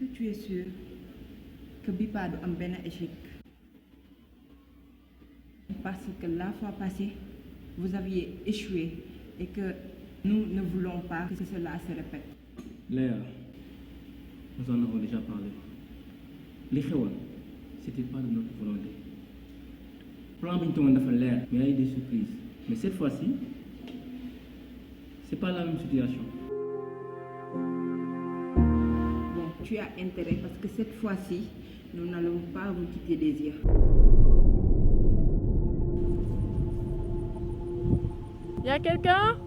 que tu es sûr que Bipa du am benn échec? Parce que la fois passée, vous aviez échoué et que nous ne voulons pas que cela se répète. Léa, nous en avons déjà parlé. Les xewoon, c'était pas de notre volonté. Plan bi ñu tegoon dafa leer, mais il y a eu des surprises. Mais cette fois-ci, c'est pas la même situation. Bon, tu as intérêt parce que cette fois-ci, nous n'allons pas vous quitter des yeux. Y a quelqu'un?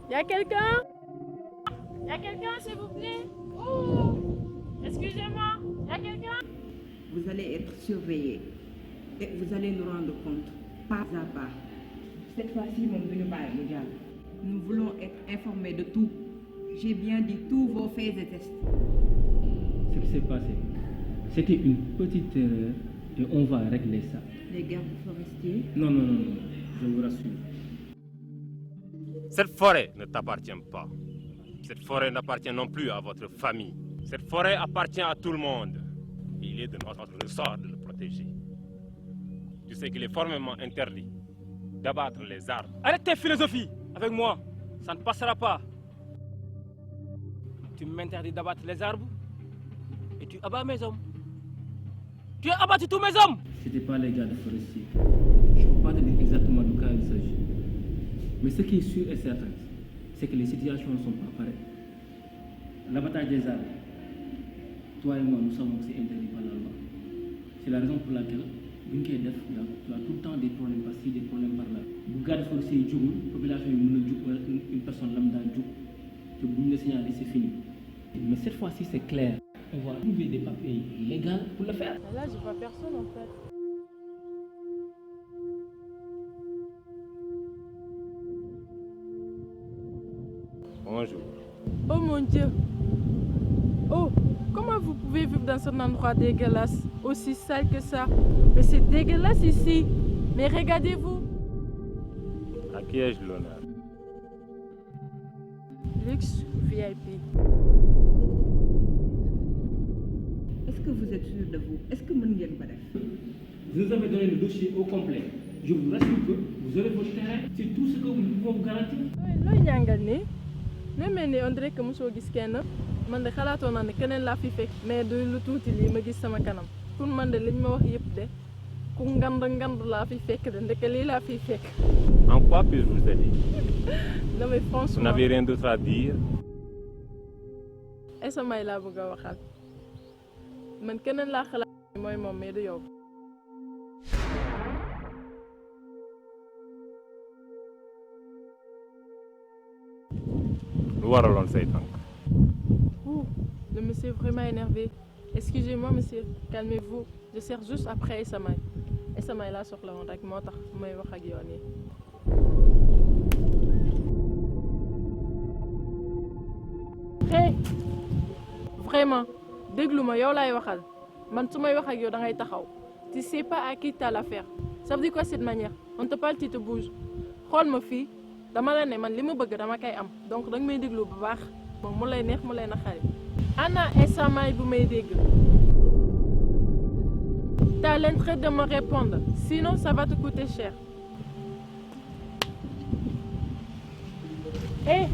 Y a quelqu'un? Y a quelqu'un, s'il vous plaît? Oh, excusez-moi, y a quelqu'un? Vous allez être surveillés et vous allez nous rendre compte, pas à pas. Cette fois-ci, nous voulons être informés de tout. J'ai bien dit tous vos faits et gestes. Ce qui s'est passé, c'était une petite erreur et on va régler ça. Les gardes forestiers. Non, je vous rassure. Cette forêt ne t'appartient pas. Cette forêt n'appartient non plus à votre famille. Cette forêt appartient à tout le monde. Il est de notre ressort de le protéger. Tu sais qu'il est formellement interdit d'abattre les arbres. Arrête tes philosophies avec moi, ça ne passera pas. Tu m'interdis d'abattre les arbres et tu abats mes hommes. Tu as abattu tous mes hommes. C'était pas les gardes forestiers. Je ne peux pas te dire exactement de quoi il s'agit. Mais ce qui est sûr et certain, c'est que les situations ne sont pas pareilles. L'abattage des arbres, toi et moi, nous savons que c'est interdit par la loi. C'est la raison pour laquelle, tu as tout le temps des problèmes par-ci, des problèmes par-là. Bu garde forestier yi jógul, population yi mën a jóg wala une personne lambda jóg te bu ñu la signaler c'est fini. Mais cette fois-ci c'est clair. On va trouver des papiers légaux pour le faire. Là, je vois personne en fait. Bonjour. Oh mon Dieu! Oh, comment vous pouvez vivre dans un endroit dégueulasse, aussi sale que ça? Mais c'est dégueulasse ici! Mais regardez-vous! À qui ai-je l'honneur? Luxe VIP. Est-ce que vous êtes sûr de vous? Est-ce que mën ngeen ko def? Vous nous avez donné le dossier au complet. Je vous rassure que vous aurez votre terrain. C'est tout ce que nous pouvons vous garantir. looy ñàngal nii ne mel ni on dirait que mosoo gis kenn man de xalaatoon naa ne keneen laa fi fekk mais du lu tuuti lii ma gis sama kanam pour man de liñ ma wax yëpp de ku ngand laa fi fekk de ndeke lii laa fi fekk. En quoi puis-je vous aider? Non mais Vous franchement n'avez rien d'autre à dire? Essa May laa bëgg a waxal man keneen laa xalaat mooy moom mais du yow. Lu waraloon say tànk. Ouh, le monsieur est vraiment énervé. Excusez-moi monsieur, calmez-vous. Je sers juste après Essa May. Essa May laa soxla woon rek moo tax may wax ak yow nii. Hey, vraiment déglu ma yow laay waxal man su may wax ak yow da ngay taxaw. Tu sais pas à qui t'as l'affaire. Ça veut dire quoi cette manière? On te parle, tu te bouges. xool ma fii dama la ne man li ma bëgg dama koy am donc danga may déglu bu baax moom mu lay neex mu lay naqari. Ana Essa May bu may dégg. T'as l'intérêt de me répondre sinon ça va te coûter cher. Hey,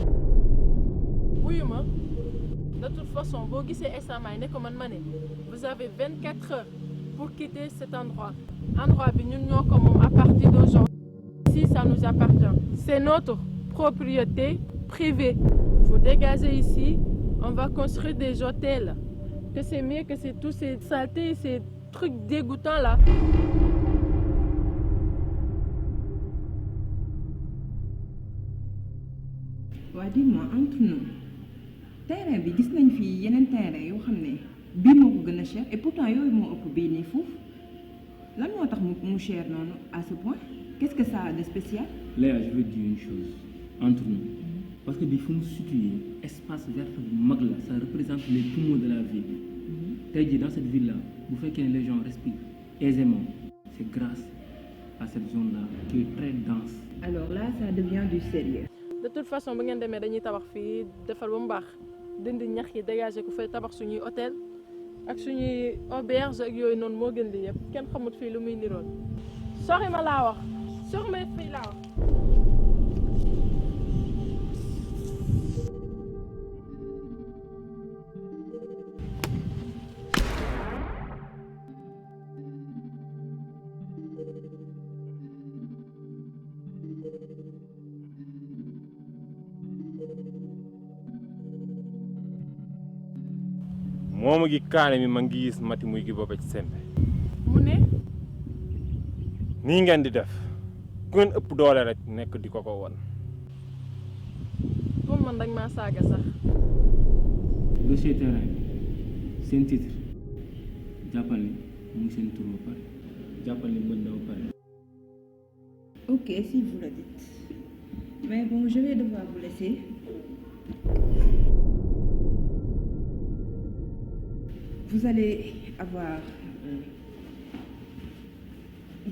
wuyu ma. De toute façon boo gisee Essa May ne ko man ma ne vous avez 24 heures pour quitter cet endroit bi ñun ñoo ko moom à partir d'aujourd'hui. Ici ça nous appartient, c'est notre propriété privée. Vous dégagez ici, on va construire des hôtels. Que c'est mieux que c'est tous ces saletés, ces trucs dégoûtants là. waa dis-moi entre nous terrain bi gis nañ fi yeneen terrain yoo xam ne bii moo ko gën a cher et pourtant yooyu moo ëpp bii nii foofu lan moo tax mu cher noonu à ce point qu'est-ce que ça a de spécial? Léa, je veux dire une chose entre nous. Parce que bii fu mu situé espace vert bu mag la ça représente les poumons de la ville. Tey jii dans cette ville là bu fekkee ne les gens respirent aisément c'est grâce à cette zone là qui est très dense. Alors là ça devient du sérieux. De toute façon bu ngeen demee dañuy tabax fii defal ba mu baax dindi ñax yi dégagé ko fay tabax suñuy hôtel ak suñuy auberge ak yooyu noonu moo gën lii yëpp kenn xamut fii lu muy niroon sori ma laa wax sori ma fii laa wax. mooma gi kaane mi ma ngi gis mati muy gi booba ci sembe mu ne nii ngeen di def ku ngeen ëpp doole rek nekk di ko won pour man dañ maa saaga sax. dossier terrain seen titre jàppal ni mu ngi seen tur ba pare jàppal ni mën na ba pare. Ok, si vous le dites. Mais bon, je vais devoir vous laisser. Vous allez avoir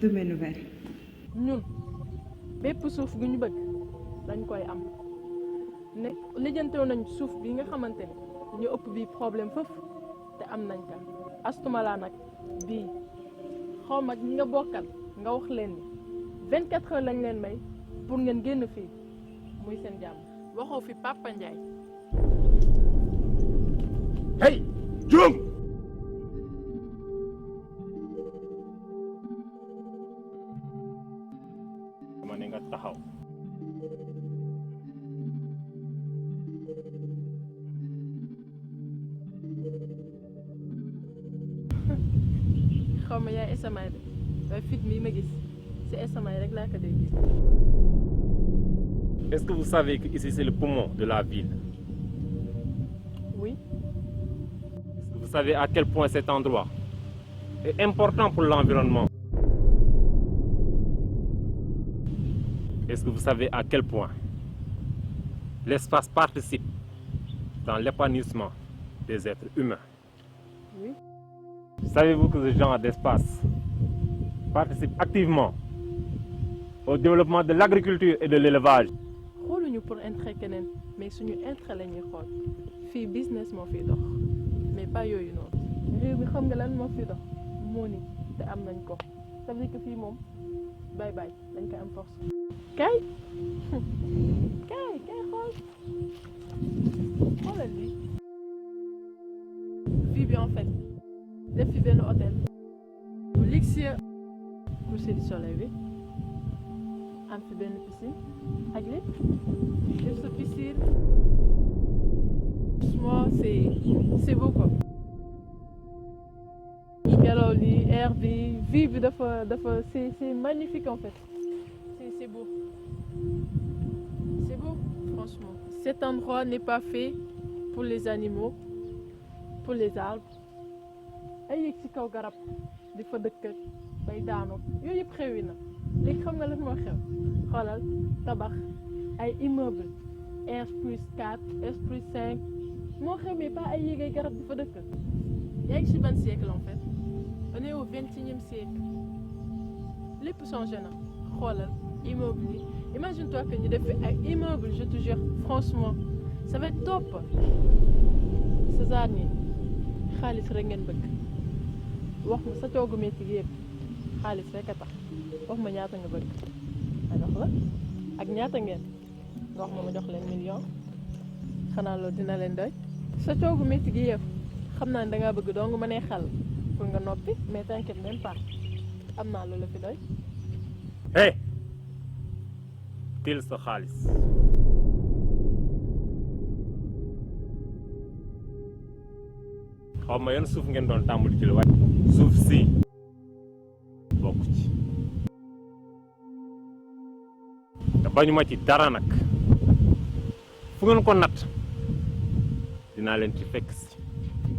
de mes nouvelles. ñun bépp suuf gu ñu bëgg dañ koy am ne lijjantew nañ suuf bi nga xamante ne ñu ëpp bii problème foofu te am nañ ka astuma laa nag bii xaw ma ñi nga bokkal nga wax leen ni 24 heures lañ leen may pour ngeen génn fii muy seen jàmm waxoo fi Papa Ndiaye. hey Jung dama ne nga taxaw xaw ma yaay SMA de waaye fit mi ma gis ci SMA rek laa ko dégg. est-ce que vous savez que ici c'est le poumon de la ville? Oui. Est-ce que vous savez à quel point cet endroit est important pour l'environnement? Est-ce que vous savez à quel point l'espace participe dans l'épanouissement des êtres humains? Oui. Savez-vous que ce genre d'espace participe activement au développement de l'agriculture et de l'élevage? xooluñu pour intérêt keneen mais suñu intérêt la ñuy xool fii business moo fiy dox mais pas yooyu noonu réew mi xam nga lan moo fiy dox moo ni te am nañ ko ça veut dire que fii moom bye bye dañ koy am force. kay xool xoolal lii fii bi en fait def fi benn hôtel bu luxueux coucher du soleil bi am fi benn piscine ak lépp def sa piscine franchement c'est beau quoi. ngelaw li air bi vie bi dafa c'est magnifique en fait c'est beau franchement. Cet endroit n'est pas fait pour les animaux pour les arbres ay yéeg ci kaw garab di fa dëkk bay daanu yooyu yëpp xewi na léegi xam nga lan moo xew xoolal tabax ay immeuble R+4 R+5 moo xew mais pas ay yéeg ay garab di fa dëkk. yaa ngi ci ban siècle en fait on est au 21e siècle lépp changé na xoolal immeuble yi imagine-toi que ñu def fi ay immeuble je te jure franchement ça va être top. César nii xaalis rek ngeen bëgg wax ma sa coogu métti gi yëpp xaalis rek a tax wax ma ñaata nga bëgg ma jox la ak ñaata ngeen nga wax ma jox leen million xanaa loolu dina leen doy. sa coogu métti gi yëpp xam naa ne dangaa bëgg dong ma nee xal pour nga noppi mais t'inquiète même pas am naa loolu la fi doy. hey teel sa xaalis xaw ma yan suuf ngeen doon tàmbali ci la waaye suuf si bokk ci te bañu ma ci dara nag fu ngeen ko natt dinaa leen ci fekk si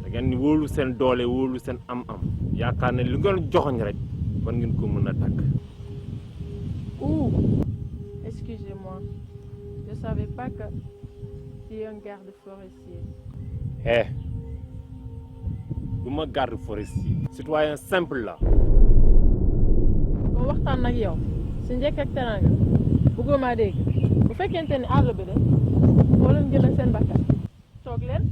da ngeen ni wóolu seen doole wóolu seen am-am yaakaar ne lu ngeen joxoñ rek war ngeen ko mën a tàkk. Ouh, excusez-moi, je savais pas que tu es un garde forestier. Eh, du ma garde forestier. Citoyen simple la. Boo waxtaan nag yow si njëkk ak teraanga bëggoo maa dégg bu fekkente ni àll bi de boo leen jëlee seen bakkan toog leen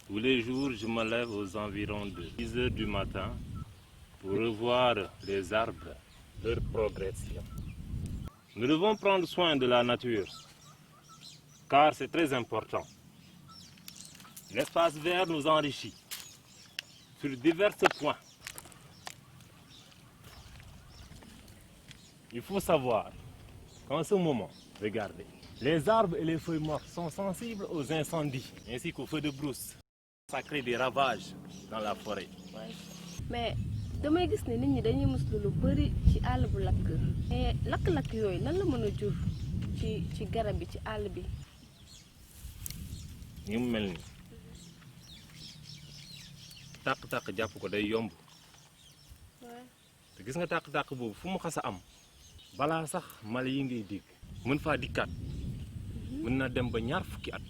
Tous les jours, je me lève aux environs de 10 heures du matin pour revoir les arbres, leur progression. Nous devons prendre soin de la nature, car c'est très important. L'espace vert nous enrichit sur divers points. Il faut savoir qu'en ce moment, regardez, les arbres et les feuilles mortes sont sensibles aux incendies ainsi qu'aux feux de brousse. Ça crée des ravages dans la forêt. mais damay gis ne nit ñi dañuy muslu lu bari ci àll bu lakk mais lakk-lakk yooyu lan la mën a jur ci garab bi ci àll bi. ñu mel ni tàq-tàq jàpp ko day yomb te gis nga tàq-tàq boobu fu mu xas a am balaa sax mala yi ngay dégg mën faa dikkaat mën na dem ba ñaar fukki at.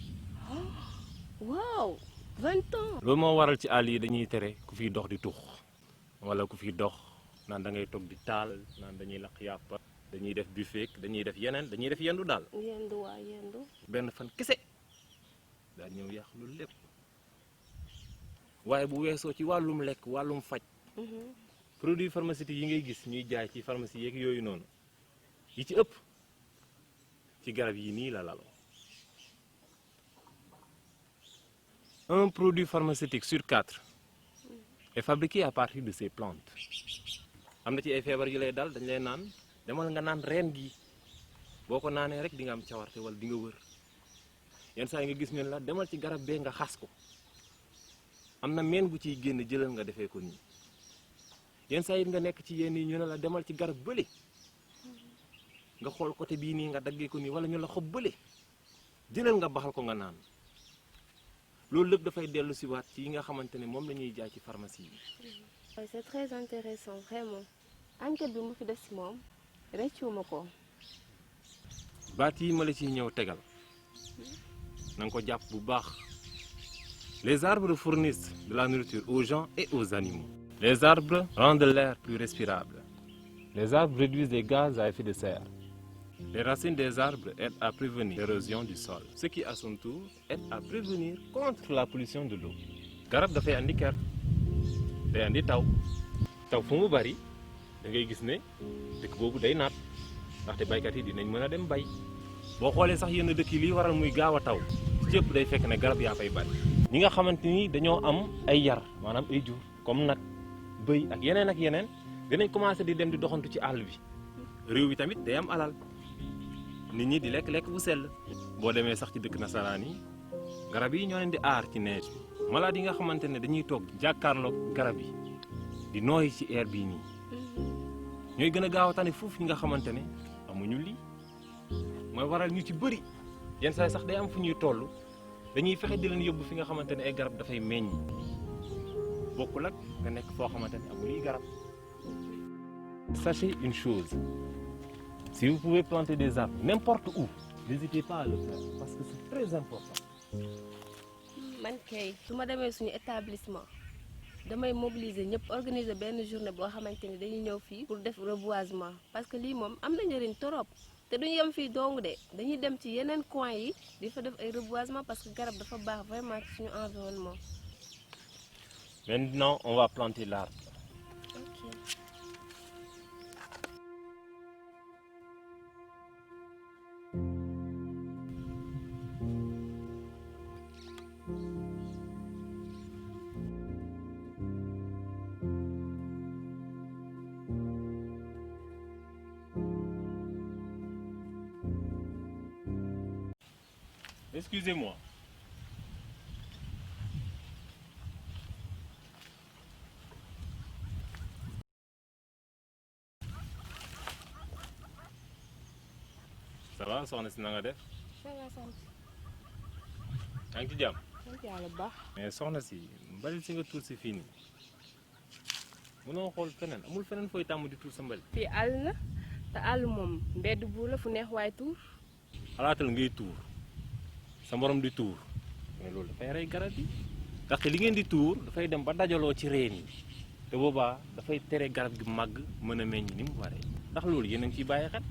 waaw 20 ans. loolu moo waral ci àll yi dañuy tere ku fiy dox di tux wala ku fiy dox naan da ngay toog di taal naan dañuy lakk yàppa dañuy def buffet dañuy def yeneen dañuy def yendu daal. yendu waa yendu. benn fan kese daal ñëw yàq loolu lépp waaye bu weesoo ci wàllum lekk wàllum faj. produits pharmaceutiques yi ngay gis ñuy jaay ci pharmacie yeeg yooyu noonu yi ci ëpp ci garab yi nii la laloo. Un produit pharmaceutique sur 4 est fabriqué à partir de ces plantes. am na ci ay feebar yu lay dal dañ lay naan demal nga naan reen gi boo ko naanee rek di nga am cawarte wala di nga wër yenn saa yi nga gis ñun la demal ci garab bee nga xas ko am na meen bu ciy génn jëlal nga defee ko nii yenn saa yi nga nekk ci yenn yi ñu ne la demal ci garab bële nga xool côté bii nii nga daggee ko nii wala ñu la xob bële jëlal nga baxal ko nga naan loolu lépp dafay dellu si waat ci yi nga xamante ne moom la ñuy jaay ci pharmacie yi. c'est très intéressant vraiment enquête bi mu fi def si moom rëccuwuma ko. baat yi ma la ciy ñëw tegal na nga ko jàpp bu baax. Les arbres fournissent de la nourriture aux gens et aux animaux. Les arbres rendent l'air plus respirable. Les arbres réduisent les gaz à effet de serre. Les racines des arbres aident à prévenir l'érosion du sol, ce qui à son tour aide à prévenir contre la pollution de l'eau. Garab dafay andi ker day andi taw fu mu bari da ngay gis ne dëkk boobu day naat ndaxte baykat yi dinañ mën a dem bay boo xoolee sax yenn dëkk yi liy waral muy gaaw a taw ci yëpp day fekk ne garab yaa fay bari. ñi nga xamante ni dañoo am ay yar maanaam ay jur comme nag bëy ak yeneen dinañ commencé di dem di doxantu ci àll bi réew bi tamit day am alal nit ñi di lekk bu sell boo demee sax ci dëkk nasaraan yi garab yi ñoo leen di aar ci neige bi malade yi nga xamante ne dañuy toog jàkkaarloog garab yi di nooyi ci air bii nii ñooy gën a gaaw a tane foofu ñi nga xamante ne amuñu lii mooy waral ñu ci bëri yenn saa sax day am fu ñuy toll dañuy fexe di leen yóbbu fi nga xamante ne ay garab dafay meññ bokkul ak nga nekk foo xamante ne amul yi garab. Sachez une chose, si vous pouvez planter des arbres n'importe où, n'hésitez pas à le faire parce que c'est très important. man kay su ma demee suñu établissement damay mobiliser ñëpp organiser benn journée boo xamante ni dañuy ñëw fii pour def reboisement parce que lii moom am na njëriñ torop te duñu yem fii dong de dañuy dem ci yeneen coin yi di fa def ay reboisement parce que garab dafa baax vraiment ci suñu environnement. Maintenant, on va planter l'arbre. Ok. Excusez-moi. Ça va soxna si na nga def. ça va sant. yaa ngi ci jàmm. sant yàlla bu baax. mais soxna si mbalit si nga tuur si fii nii mënoo xool feneen amul feneen fooy tàmm di tuur sa mbalit. fii àll la te àll moom mbedd bu la fu neex waaye tuur. xalaatal ngay tuur sa morom di tuur mais loolu dafay rey garab yi ndaxte li ngeen di tuur dafay dem ba dajaloo ci reen yi te boobaa dafay tere garab gi màgg mën a meññ ni mu waree ndax loolu yéen a ngi ciy bàyyi xel.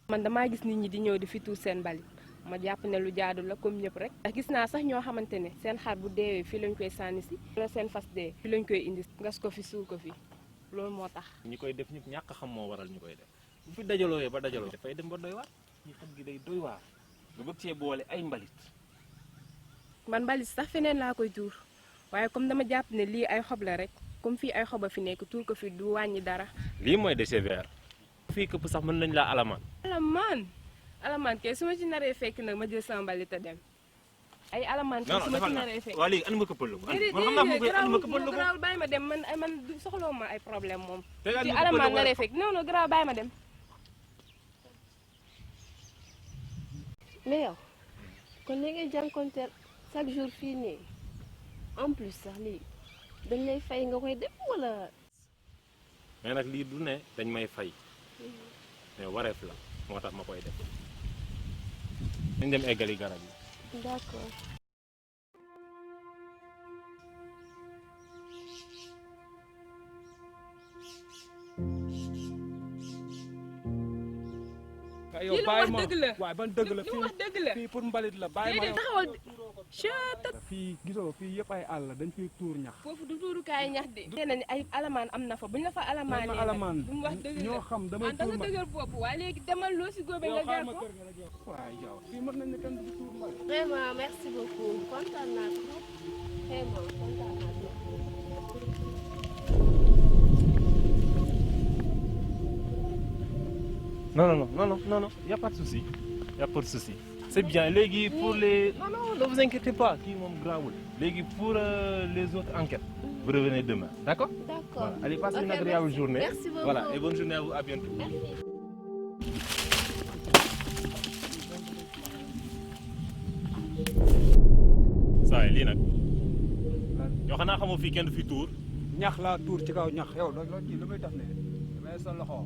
man damaa gis nit ñi di ñëw di fi tuur seen mbalit ma jàpp ne lu jaadu la comme ñëpp rek. ndax gis naa sax ñoo xamante ne seen xar bu deewee fii lañ koy sànni si wala seen fas dee fii lañ koy indi gas ko fi suul ko fi loolu moo tax. ñi koy def ñëpp ñàkk xam moo waral ñu koy def bu fi dajalooyee ba dajaloo dafay dem ba doy waar ñi xam gi day doy waar nga bëgg cee boole ay mbalit. man mbalit sax feneen laa koy tuur waaye comme dama jàpp ne lii ay xob la rek comme fii ay xob a fi nekk tuur ko fi du wàññi dara. lii mooy déchet vert fii këpp sax mën nañ laa alamaan. alamaan kay su ma ci naree fekk nag ma jël sama mbalit a dem ay alamaan kay su ma ci naree fekk. waaw léegi andi ma këppal la ko. garaaw bàyyi ma dem man soxlawu ma ay problème moom. te ci alamaan naree fekk non garaaw bàyyi ma dem. mais yow kon li ngay jànkonteel chaque jour fii nii en plus sax lii dañ lay fay nga koy def wala. mais nag lii du ne dañ may fay mais wareef la moo tax ma koy def nañ dem eggali garab yi. d'accord. yow bàyyi ma waaye ban dëgg la fii pour mbalit la bàyyi ma taxawal fii gisoo fii yëpp ay àll dañ fiy tuur ñax. foofu du tuurukaay ñax de. nee nañu ay alamaan am na fa buñ la fa alamaanee alamaan bu mu wax dëgg la ñoo xam damay da nga dëgër bopp waaye léegi demal loo si góobee nga gar ko. waaye yow fii mën nañ ne kenn du tuur mbalit. vraiment merci beaucoup kontaan naa trop vraiment kontaan naa trop. Non, y a pas de souci. Y a pas de souci. C'est bien. Légui pour les non, ne vous inquiétez pas, qui m'ont grawul. Légui pour les autres enquêtes, vous revenez demain. D'accord? D'accord. Voilà. Allez, passez une agréable journée. Merci beaucoup. Voilà, et bonne journée à vous, à bientôt. Merci. Ça lii nag yoo xam naa xamoo fii kenn du fi tuur. ñax laa tuur ci kaw ñax yow loolu ci lu muy tax ne damay sa loxo.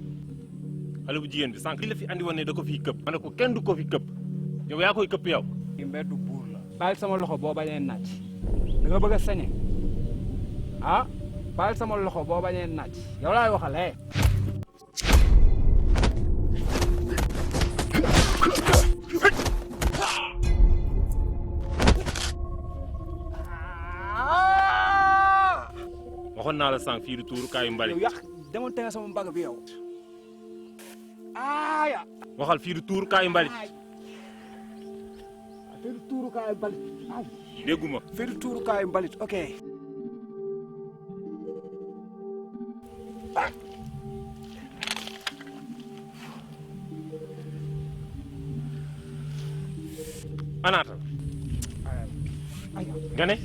xale bu jigéen bi sànq li la fi andi woon ne da ko fiy këpp. ma ne ko kenn du ko fi këpp yow yaa koy këpp yow. ci mbeddu buur la. bàyyil sama loxo boo bañee naaj da nga bëgg a sañe ah bàyyil sama loxo boo bañee naaj yow laay waxalee. waxoon naa la sànq fii du tuuru kaayu mbalit. yow yàq demoon tege sama mbagg bi yow. aaya. waxal fii du tuuru kaayu mbalit. fii du tuuru kaayu mbalit. dégguma. fii du tuuru kaayu mbalit ok. anaatal. nga ne.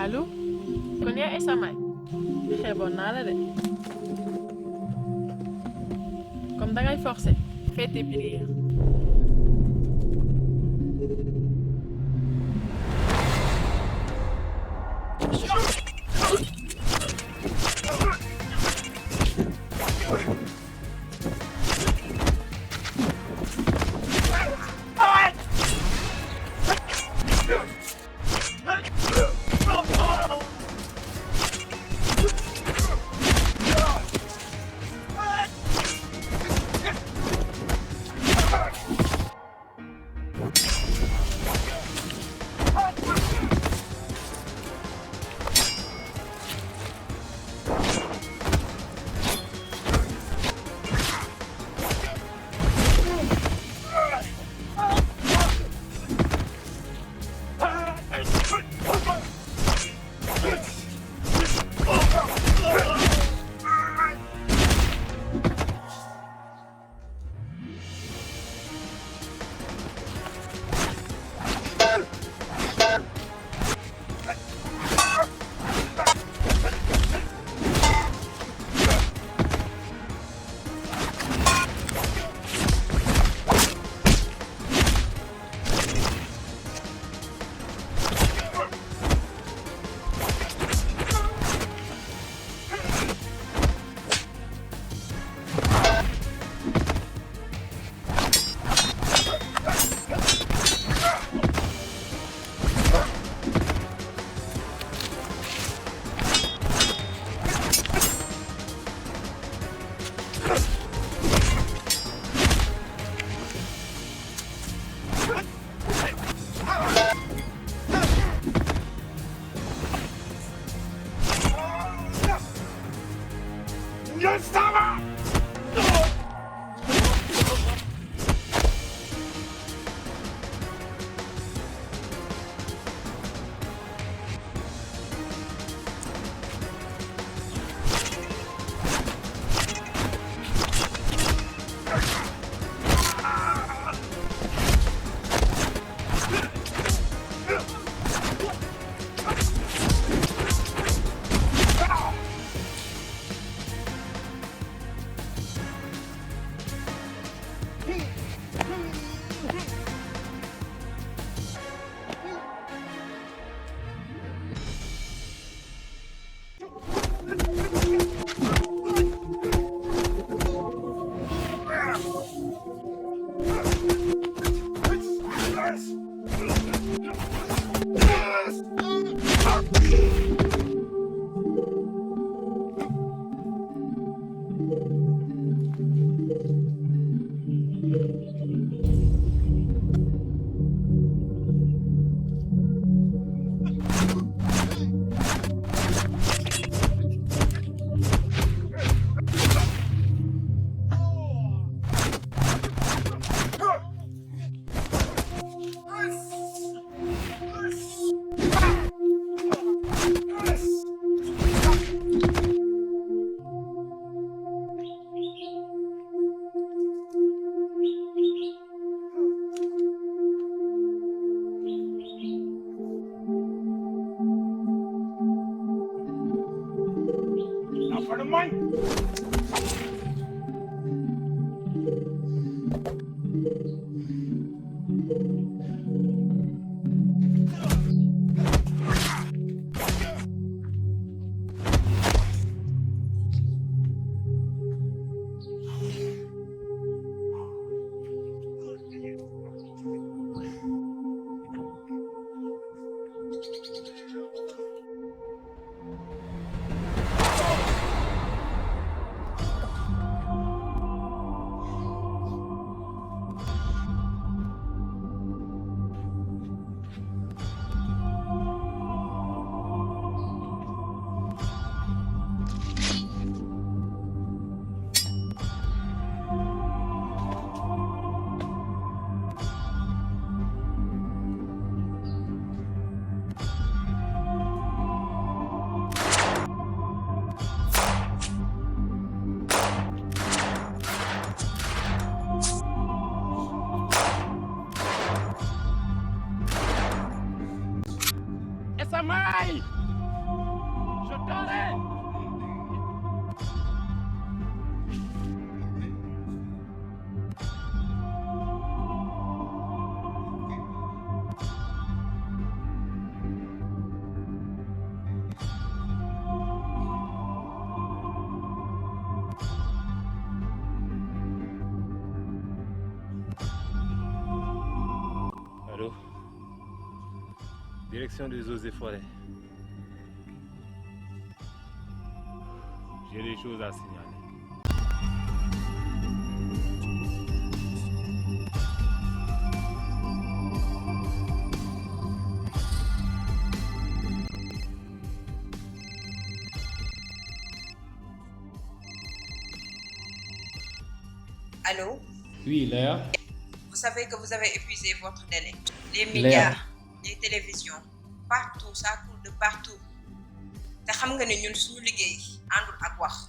allo kon yaa Essa May xeeboon naa la de comme dangay forcer fais tes prières. Samaï, je t'aurai. Allô? Direction des eaux et forêts. J'ai des choses à signaler. Allô? Oui, Léa. Vous savez que vous avez épuisé votre délai. Les médias, les télévisions, partout, ça court de partout. te xam nga ne ñun suñu liggéey àndul ak wax.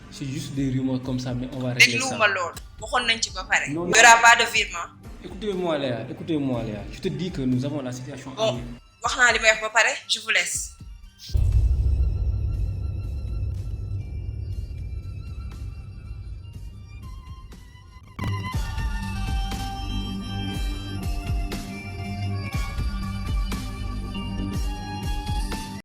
C'est juste des rumeurs comme ça, mais on va régler ça. dégluwuma lool waxoon nañ ci ba pare. Non, il n'y aura pas de virement. Écoutez-moi Léa, écoutez-moi Léa. Je te dis que nous avons la situation. Bon wax naa li may wax ba pare je vous laisse.